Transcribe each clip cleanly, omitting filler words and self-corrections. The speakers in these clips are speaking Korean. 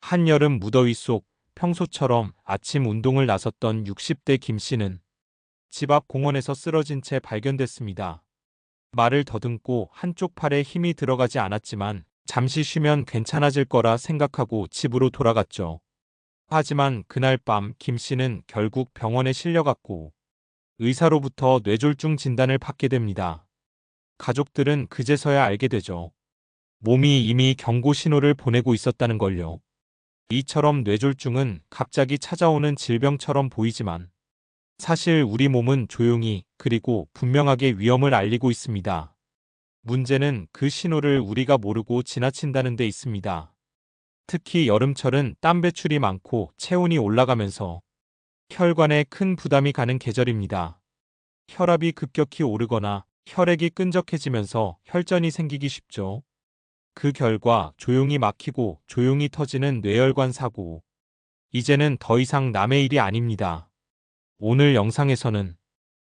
한여름 무더위 속 평소처럼 아침 운동을 나섰던 60대 김 씨는 집 앞 공원에서 쓰러진 채 발견됐습니다. 말을 더듬고 한쪽 팔에 힘이 들어가지 않았지만 잠시 쉬면 괜찮아질 거라 생각하고 집으로 돌아갔죠. 하지만 그날 밤 김 씨는 결국 병원에 실려갔고 의사로부터 뇌졸중 진단을 받게 됩니다. 가족들은 그제서야 알게 되죠. 몸이 이미 경고 신호를 보내고 있었다는 걸요. 이처럼 뇌졸중은 갑자기 찾아오는 질병처럼 보이지만 사실 우리 몸은 조용히 그리고 분명하게 위험을 알리고 있습니다. 문제는 그 신호를 우리가 모르고 지나친다는 데 있습니다. 특히 여름철은 땀 배출이 많고 체온이 올라가면서 혈관에 큰 부담이 가는 계절입니다. 혈압이 급격히 오르거나 혈액이 끈적해지면서 혈전이 생기기 쉽죠. 그 결과 조용히 막히고 조용히 터지는 뇌혈관 사고. 이제는 더 이상 남의 일이 아닙니다. 오늘 영상에서는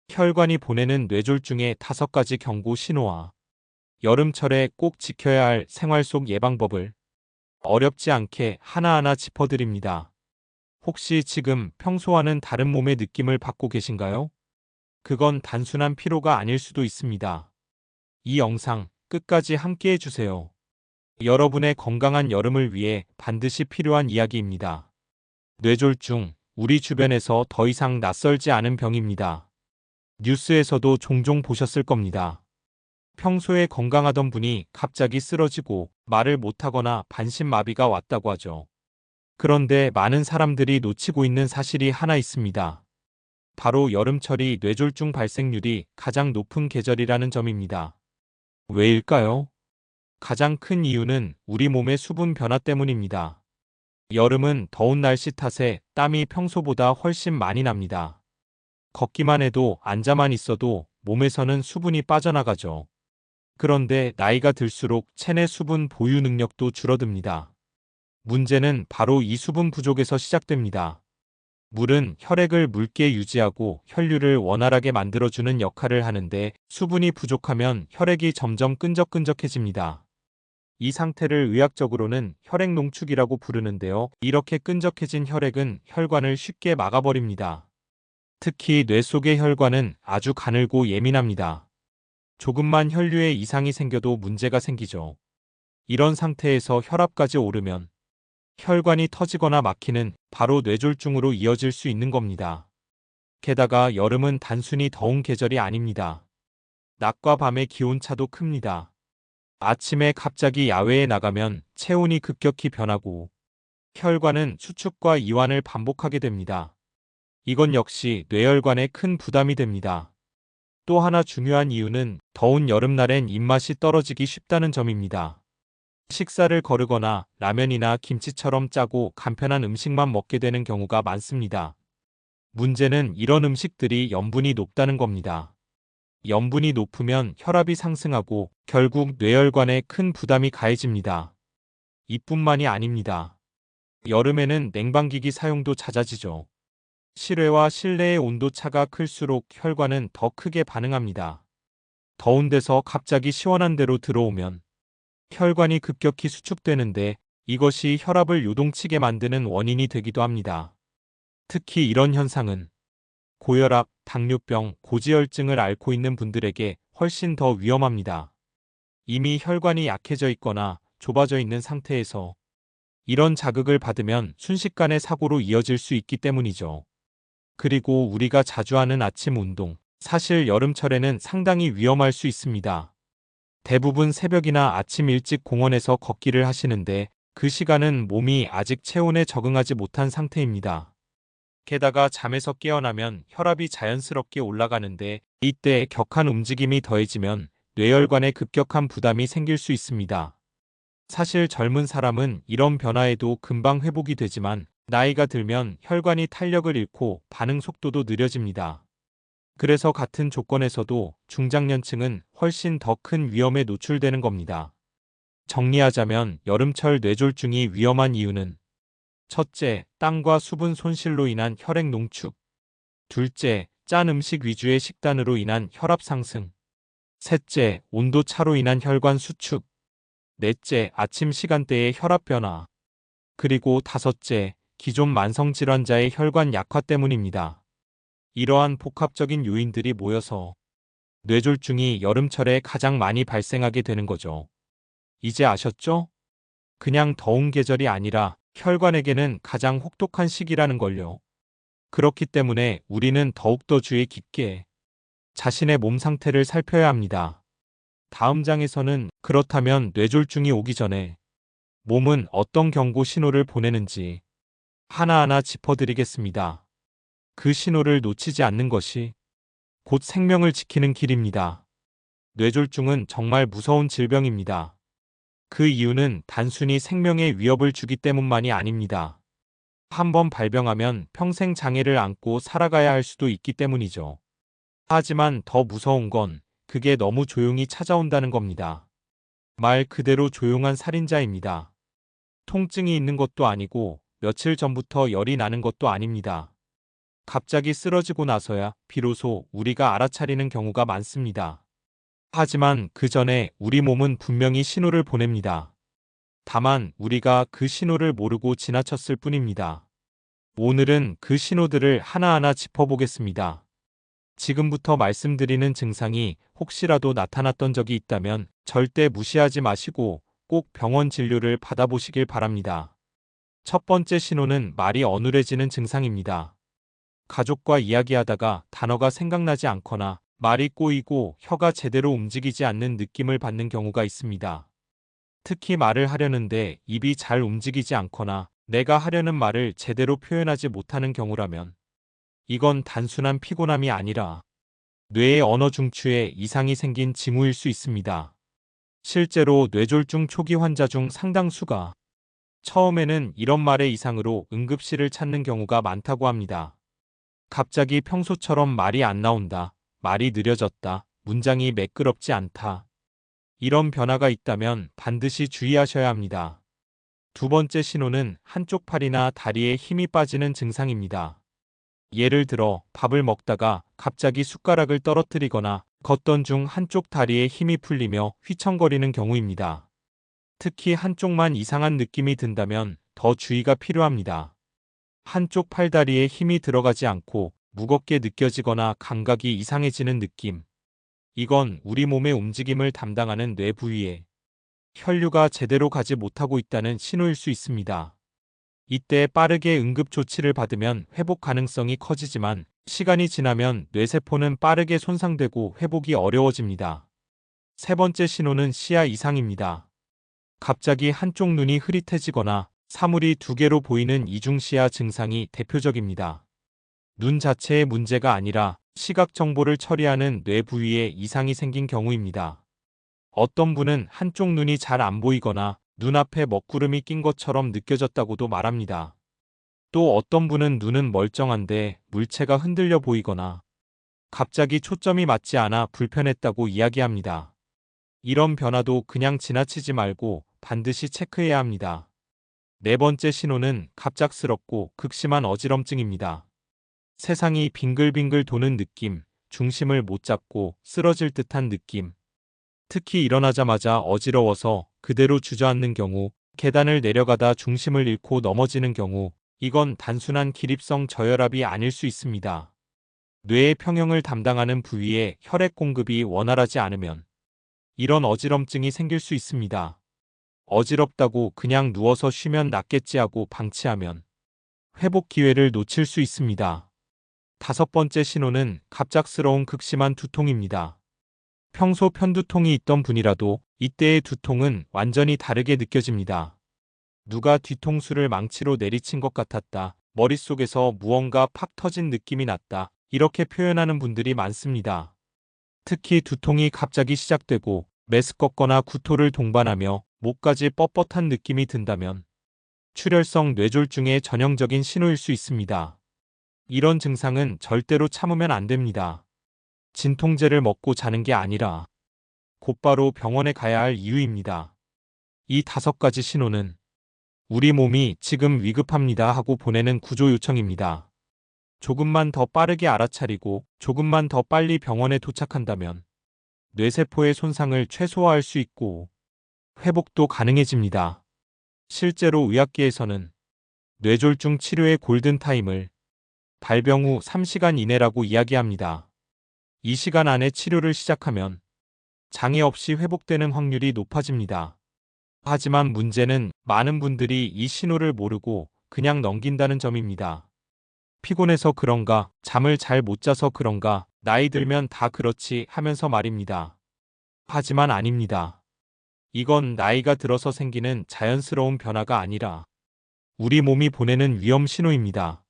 혈관이 보내는 뇌졸중의 5가지 경고 신호와 여름철에 꼭 지켜야 할 생활 속 예방법을 어렵지 않게 하나하나 짚어드립니다. 혹시 지금 평소와는 다른 몸의 느낌을 받고 계신가요? 그건 단순한 피로가 아닐 수도 있습니다. 이 영상 끝까지 함께 해주세요. 여러분의 건강한 여름을 위해 반드시 필요한 이야기입니다. 뇌졸중, 우리 주변에서 더 이상 낯설지 않은 병입니다. 뉴스에서도 종종 보셨을 겁니다. 평소에 건강하던 분이 갑자기 쓰러지고 말을 못하거나 반신마비가 왔다고 하죠. 그런데 많은 사람들이 놓치고 있는 사실이 하나 있습니다. 바로 여름철이 뇌졸중 발생률이 가장 높은 계절이라는 점입니다. 왜일까요? 가장 큰 이유는 우리 몸의 수분 변화 때문입니다. 여름은 더운 날씨 탓에 땀이 평소보다 훨씬 많이 납니다. 걷기만 해도 앉아만 있어도 몸에서는 수분이 빠져나가죠. 그런데 나이가 들수록 체내 수분 보유 능력도 줄어듭니다. 문제는 바로 이 수분 부족에서 시작됩니다. 물은 혈액을 묽게 유지하고 혈류를 원활하게 만들어주는 역할을 하는데 수분이 부족하면 혈액이 점점 끈적끈적해집니다. 이 상태를 의학적으로는 혈액 농축이라고 부르는데요. 이렇게 끈적해진 혈액은 혈관을 쉽게 막아버립니다. 특히 뇌 속의 혈관은 아주 가늘고 예민합니다. 조금만 혈류에 이상이 생겨도 문제가 생기죠. 이런 상태에서 혈압까지 오르면 혈관이 터지거나 막히는 바로 뇌졸중으로 이어질 수 있는 겁니다. 게다가 여름은 단순히 더운 계절이 아닙니다. 낮과 밤의 기온차도 큽니다. 아침에 갑자기 야외에 나가면 체온이 급격히 변하고 혈관은 수축과 이완을 반복하게 됩니다. 이건 역시 뇌혈관에 큰 부담이 됩니다. 또 하나 중요한 이유는 더운 여름날엔 입맛이 떨어지기 쉽다는 점입니다. 식사를 거르거나 라면이나 김치처럼 짜고 간편한 음식만 먹게 되는 경우가 많습니다. 문제는 이런 음식들이 염분이 높다는 겁니다. 염분이 높으면 혈압이 상승하고 결국 뇌혈관에 큰 부담이 가해집니다. 이뿐만이 아닙니다. 여름에는 냉방기기 사용도 잦아지죠. 실외와 실내의 온도차가 클수록 혈관은 더 크게 반응합니다. 더운 데서 갑자기 시원한 데로 들어오면 혈관이 급격히 수축되는데 이것이 혈압을 요동치게 만드는 원인이 되기도 합니다. 특히 이런 현상은 고혈압, 당뇨병, 고지혈증을 앓고 있는 분들에게 훨씬 더 위험합니다. 이미 혈관이 약해져 있거나 좁아져 있는 상태에서 이런 자극을 받으면 순식간에 사고로 이어질 수 있기 때문이죠. 그리고 우리가 자주 하는 아침 운동, 사실 여름철에는 상당히 위험할 수 있습니다. 대부분 새벽이나 아침 일찍 공원에서 걷기를 하시는데 그 시간은 몸이 아직 체온에 적응하지 못한 상태입니다. 게다가 잠에서 깨어나면 혈압이 자연스럽게 올라가는데 이때 격한 움직임이 더해지면 뇌혈관에 급격한 부담이 생길 수 있습니다. 사실 젊은 사람은 이런 변화에도 금방 회복이 되지만 나이가 들면 혈관이 탄력을 잃고 반응 속도도 느려집니다. 그래서 같은 조건에서도 중장년층은 훨씬 더 큰 위험에 노출되는 겁니다. 정리하자면 여름철 뇌졸중이 위험한 이유는 첫째, 땀과 수분 손실로 인한 혈액 농축. 둘째, 짠 음식 위주의 식단으로 인한 혈압 상승. 셋째, 온도 차로 인한 혈관 수축. 넷째, 아침 시간대의 혈압 변화. 그리고 다섯째, 기존 만성질환자의 혈관 약화 때문입니다. 이러한 복합적인 요인들이 모여서 뇌졸중이 여름철에 가장 많이 발생하게 되는 거죠. 이제 아셨죠? 그냥 더운 계절이 아니라 혈관에게는 가장 혹독한 시기라는 걸요. 그렇기 때문에 우리는 더욱더 주의 깊게 자신의 몸 상태를 살펴야 합니다. 다음 장에서는 그렇다면 뇌졸중이 오기 전에 몸은 어떤 경고 신호를 보내는지 하나하나 짚어드리겠습니다. 그 신호를 놓치지 않는 것이 곧 생명을 지키는 길입니다. 뇌졸중은 정말 무서운 질병입니다. 그 이유는 단순히 생명에 위협을 주기 때문만이 아닙니다. 한번 발병하면 평생 장애를 안고 살아가야 할 수도 있기 때문이죠. 하지만 더 무서운 건 그게 너무 조용히 찾아온다는 겁니다. 말 그대로 조용한 살인자입니다. 통증이 있는 것도 아니고 며칠 전부터 열이 나는 것도 아닙니다. 갑자기 쓰러지고 나서야 비로소 우리가 알아차리는 경우가 많습니다. 하지만 그 전에 우리 몸은 분명히 신호를 보냅니다. 다만 우리가 그 신호를 모르고 지나쳤을 뿐입니다. 오늘은 그 신호들을 하나하나 짚어보겠습니다. 지금부터 말씀드리는 증상이 혹시라도 나타났던 적이 있다면 절대 무시하지 마시고 꼭 병원 진료를 받아보시길 바랍니다. 첫 번째 신호는 말이 어눌해지는 증상입니다. 가족과 이야기하다가 단어가 생각나지 않거나 말이 꼬이고 혀가 제대로 움직이지 않는 느낌을 받는 경우가 있습니다. 특히 말을 하려는데 입이 잘 움직이지 않거나 내가 하려는 말을 제대로 표현하지 못하는 경우라면 이건 단순한 피곤함이 아니라 뇌의 언어 중추에 이상이 생긴 징후일 수 있습니다. 실제로 뇌졸중 초기 환자 중 상당수가 처음에는 이런 말의 이상으로 응급실을 찾는 경우가 많다고 합니다. 갑자기 평소처럼 말이 안 나온다, 말이 느려졌다, 문장이 매끄럽지 않다. 이런 변화가 있다면 반드시 주의하셔야 합니다. 두 번째 신호는 한쪽 팔이나 다리에 힘이 빠지는 증상입니다. 예를 들어 밥을 먹다가 갑자기 숟가락을 떨어뜨리거나 걷던 중 한쪽 다리에 힘이 풀리며 휘청거리는 경우입니다. 특히 한쪽만 이상한 느낌이 든다면 더 주의가 필요합니다. 한쪽 팔다리에 힘이 들어가지 않고 무겁게 느껴지거나 감각이 이상해지는 느낌. 이건 우리 몸의 움직임을 담당하는 뇌 부위에 혈류가 제대로 가지 못하고 있다는 신호일 수 있습니다. 이때 빠르게 응급 조치를 받으면 회복 가능성이 커지지만 시간이 지나면 뇌세포는 빠르게 손상되고 회복이 어려워집니다. 세 번째 신호는 시야 이상입니다. 갑자기 한쪽 눈이 흐릿해지거나 사물이 두 개로 보이는 이중시야 증상이 대표적입니다. 눈 자체의 문제가 아니라 시각 정보를 처리하는 뇌 부위에 이상이 생긴 경우입니다. 어떤 분은 한쪽 눈이 잘 안 보이거나 눈앞에 먹구름이 낀 것처럼 느껴졌다고도 말합니다. 또 어떤 분은 눈은 멀쩡한데 물체가 흔들려 보이거나 갑자기 초점이 맞지 않아 불편했다고 이야기합니다. 이런 변화도 그냥 지나치지 말고 반드시 체크해야 합니다. 네 번째 신호는 갑작스럽고 극심한 어지럼증입니다. 세상이 빙글빙글 도는 느낌, 중심을 못 잡고 쓰러질 듯한 느낌. 특히 일어나자마자 어지러워서 그대로 주저앉는 경우, 계단을 내려가다 중심을 잃고 넘어지는 경우, 이건 단순한 기립성 저혈압이 아닐 수 있습니다. 뇌의 평형을 담당하는 부위에 혈액 공급이 원활하지 않으면 이런 어지럼증이 생길 수 있습니다. 어지럽다고 그냥 누워서 쉬면 낫겠지 하고 방치하면 회복 기회를 놓칠 수 있습니다. 다섯 번째 신호는 갑작스러운 극심한 두통입니다. 평소 편두통이 있던 분이라도 이때의 두통은 완전히 다르게 느껴집니다. 누가 뒤통수를 망치로 내리친 것 같았다. 머릿속에서 무언가 팍 터진 느낌이 났다. 이렇게 표현하는 분들이 많습니다. 특히 두통이 갑자기 시작되고 메스껍거나 구토를 동반하며 목까지 뻣뻣한 느낌이 든다면 출혈성 뇌졸중의 전형적인 신호일 수 있습니다. 이런 증상은 절대로 참으면 안 됩니다. 진통제를 먹고 자는 게 아니라 곧바로 병원에 가야 할 이유입니다. 이 5가지 신호는 우리 몸이 지금 위급합니다 하고 보내는 구조 요청입니다. 조금만 더 빠르게 알아차리고 조금만 더 빨리 병원에 도착한다면 뇌세포의 손상을 최소화할 수 있고 회복도 가능해집니다. 실제로 의학계에서는 뇌졸중 치료의 골든타임을 발병 후 3시간 이내라고 이야기합니다. 이 시간 안에 치료를 시작하면 장애 없이 회복되는 확률이 높아집니다. 하지만 문제는 많은 분들이 이 신호를 모르고 그냥 넘긴다는 점입니다. 피곤해서 그런가, 잠을 잘 못 자서 그런가, 나이 들면 다 그렇지 하면서 말입니다. 하지만 아닙니다. 이건 나이가 들어서 생기는 자연스러운 변화가 아니라 우리 몸이 보내는 위험 신호입니다.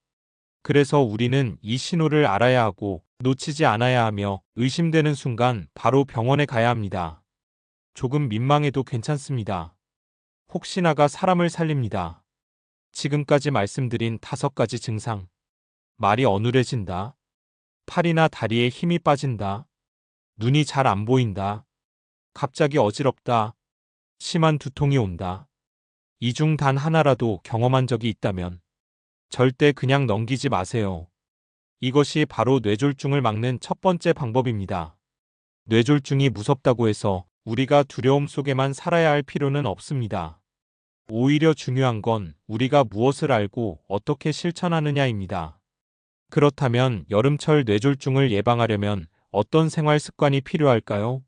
그래서 우리는 이 신호를 알아야 하고 놓치지 않아야 하며 의심되는 순간 바로 병원에 가야 합니다. 조금 민망해도 괜찮습니다. 혹시나가 사람을 살립니다. 지금까지 말씀드린 5가지 증상. 말이 어눌해진다. 팔이나 다리에 힘이 빠진다. 눈이 잘 안 보인다. 갑자기 어지럽다. 심한 두통이 온다. 이 중 단 하나라도 경험한 적이 있다면 절대 그냥 넘기지 마세요. 이것이 바로 뇌졸중을 막는 첫 번째 방법입니다. 뇌졸중이 무섭다고 해서 우리가 두려움 속에만 살아야 할 필요는 없습니다. 오히려 중요한 건 우리가 무엇을 알고 어떻게 실천하느냐입니다. 그렇다면 여름철 뇌졸중을 예방하려면 어떤 생활 습관이 필요할까요?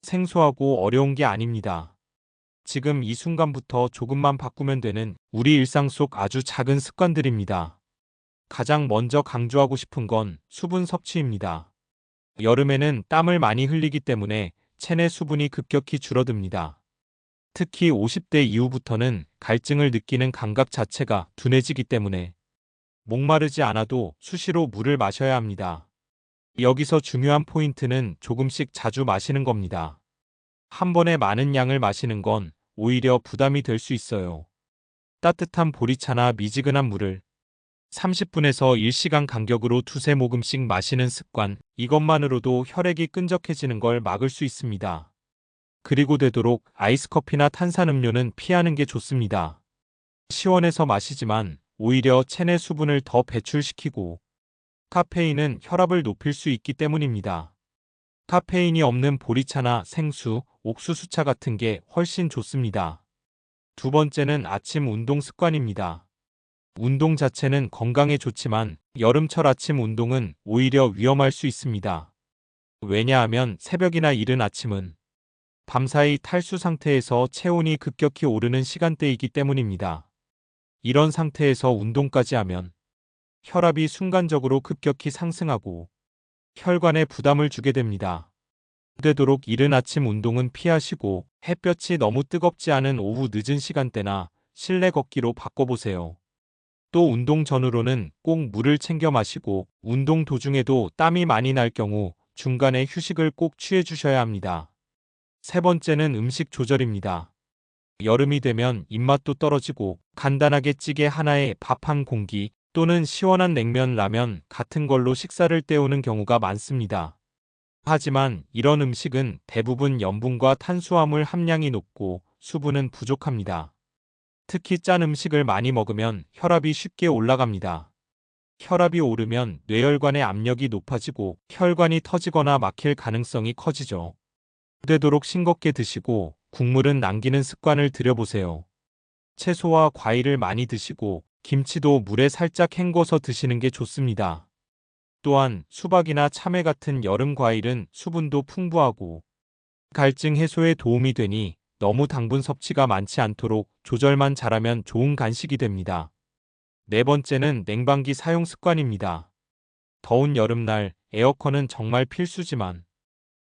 생소하고 어려운 게 아닙니다. 지금 이 순간부터 조금만 바꾸면 되는 우리 일상 속 아주 작은 습관들입니다. 가장 먼저 강조하고 싶은 건 수분 섭취입니다. 여름에는 땀을 많이 흘리기 때문에 체내 수분이 급격히 줄어듭니다. 특히 50대 이후부터는 갈증을 느끼는 감각 자체가 둔해지기 때문에 목마르지 않아도 수시로 물을 마셔야 합니다. 여기서 중요한 포인트는 조금씩 자주 마시는 겁니다. 한 번에 많은 양을 마시는 건 오히려 부담이 될 수 있어요. 따뜻한 보리차나 미지근한 물을 30분에서 1시간 간격으로 두세 모금씩 마시는 습관, 이것만으로도 혈액이 끈적해지는 걸 막을 수 있습니다. 그리고 되도록 아이스커피나 탄산음료는 피하는 게 좋습니다. 시원해서 마시지만 오히려 체내 수분을 더 배출시키고 카페인은 혈압을 높일 수 있기 때문입니다. 카페인이 없는 보리차나 생수, 옥수수차 같은 게 훨씬 좋습니다. 두 번째는 아침 운동 습관입니다. 운동 자체는 건강에 좋지만 여름철 아침 운동은 오히려 위험할 수 있습니다. 왜냐하면 새벽이나 이른 아침은 밤사이 탈수 상태에서 체온이 급격히 오르는 시간대이기 때문입니다. 이런 상태에서 운동까지 하면 혈압이 순간적으로 급격히 상승하고 혈관에 부담을 주게 됩니다. 되도록 이른 아침 운동은 피하시고 햇볕이 너무 뜨겁지 않은 오후 늦은 시간대나 실내 걷기로 바꿔보세요. 또 운동 전후로는 꼭 물을 챙겨 마시고 운동 도중에도 땀이 많이 날 경우 중간에 휴식을 꼭 취해 주셔야 합니다. 세 번째는 음식 조절입니다. 여름이 되면 입맛도 떨어지고 간단하게 찌개 하나에 밥 한 공기 또는 시원한 냉면, 라면 같은 걸로 식사를 때우는 경우가 많습니다. 하지만 이런 음식은 대부분 염분과 탄수화물 함량이 높고 수분은 부족합니다. 특히 짠 음식을 많이 먹으면 혈압이 쉽게 올라갑니다. 혈압이 오르면 뇌혈관의 압력이 높아지고 혈관이 터지거나 막힐 가능성이 커지죠. 되도록 싱겁게 드시고 국물은 남기는 습관을 들여보세요. 채소와 과일을 많이 드시고 김치도 물에 살짝 헹궈서 드시는 게 좋습니다. 또한 수박이나 참외 같은 여름 과일은 수분도 풍부하고 갈증 해소에 도움이 되니 너무 당분 섭취가 많지 않도록 조절만 잘하면 좋은 간식이 됩니다. 네 번째는 냉방기 사용 습관입니다. 더운 여름날 에어컨은 정말 필수지만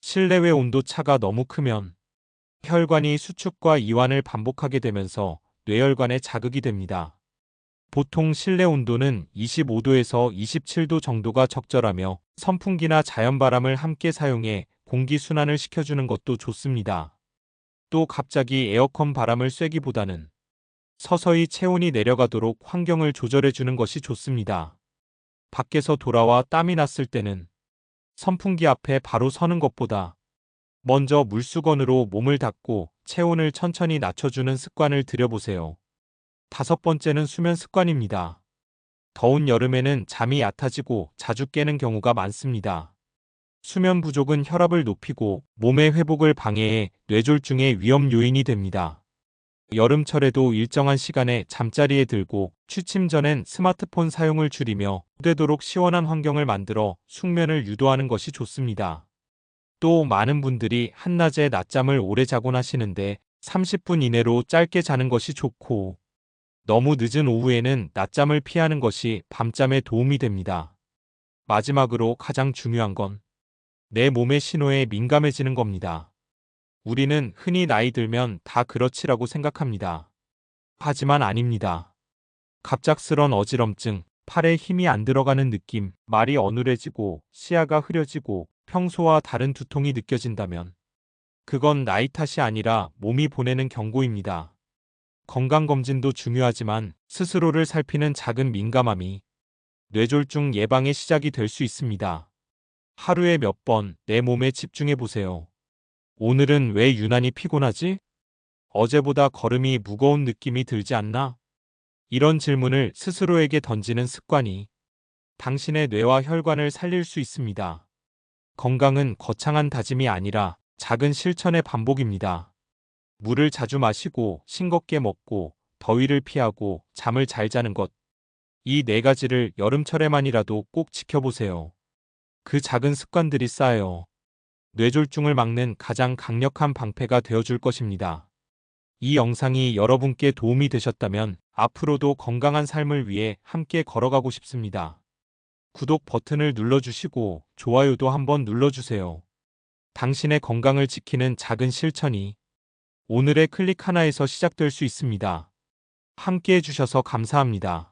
실내외 온도 차가 너무 크면 혈관이 수축과 이완을 반복하게 되면서 뇌혈관에 자극이 됩니다. 보통 실내 온도는 25도에서 27도 정도가 적절하며 선풍기나 자연바람을 함께 사용해 공기순환을 시켜주는 것도 좋습니다. 또 갑자기 에어컨 바람을 쐬기보다는 서서히 체온이 내려가도록 환경을 조절해주는 것이 좋습니다. 밖에서 돌아와 땀이 났을 때는 선풍기 앞에 바로 서는 것보다 먼저 물수건으로 몸을 닦고 체온을 천천히 낮춰주는 습관을 들여보세요. 다섯 번째는 수면 습관입니다. 더운 여름에는 잠이 얕아지고 자주 깨는 경우가 많습니다. 수면 부족은 혈압을 높이고 몸의 회복을 방해해 뇌졸중의 위험 요인이 됩니다. 여름철에도 일정한 시간에 잠자리에 들고 취침 전엔 스마트폰 사용을 줄이며 되도록 시원한 환경을 만들어 숙면을 유도하는 것이 좋습니다. 또 많은 분들이 한낮에 낮잠을 오래 자곤 하시는데 30분 이내로 짧게 자는 것이 좋고 너무 늦은 오후에는 낮잠을 피하는 것이 밤잠에 도움이 됩니다. 마지막으로 가장 중요한 건 내 몸의 신호에 민감해지는 겁니다. 우리는 흔히 나이 들면 다 그렇지라고 생각합니다. 하지만 아닙니다. 갑작스런 어지럼증, 팔에 힘이 안 들어가는 느낌, 말이 어눌해지고 시야가 흐려지고 평소와 다른 두통이 느껴진다면 그건 나이 탓이 아니라 몸이 보내는 경고입니다. 건강검진도 중요하지만 스스로를 살피는 작은 민감함이 뇌졸중 예방의 시작이 될 수 있습니다. 하루에 몇 번 내 몸에 집중해 보세요. 오늘은 왜 유난히 피곤하지? 어제보다 걸음이 무거운 느낌이 들지 않나? 이런 질문을 스스로에게 던지는 습관이 당신의 뇌와 혈관을 살릴 수 있습니다. 건강은 거창한 다짐이 아니라 작은 실천의 반복입니다. 물을 자주 마시고 싱겁게 먹고 더위를 피하고 잠을 잘 자는 것. 이 네 가지를 여름철에만이라도 꼭 지켜보세요. 그 작은 습관들이 쌓여 뇌졸중을 막는 가장 강력한 방패가 되어줄 것입니다. 이 영상이 여러분께 도움이 되셨다면 앞으로도 건강한 삶을 위해 함께 걸어가고 싶습니다. 구독 버튼을 눌러주시고 좋아요도 한번 눌러주세요. 당신의 건강을 지키는 작은 실천이 오늘의 클릭 하나에서 시작될 수 있습니다. 함께 해주셔서 감사합니다.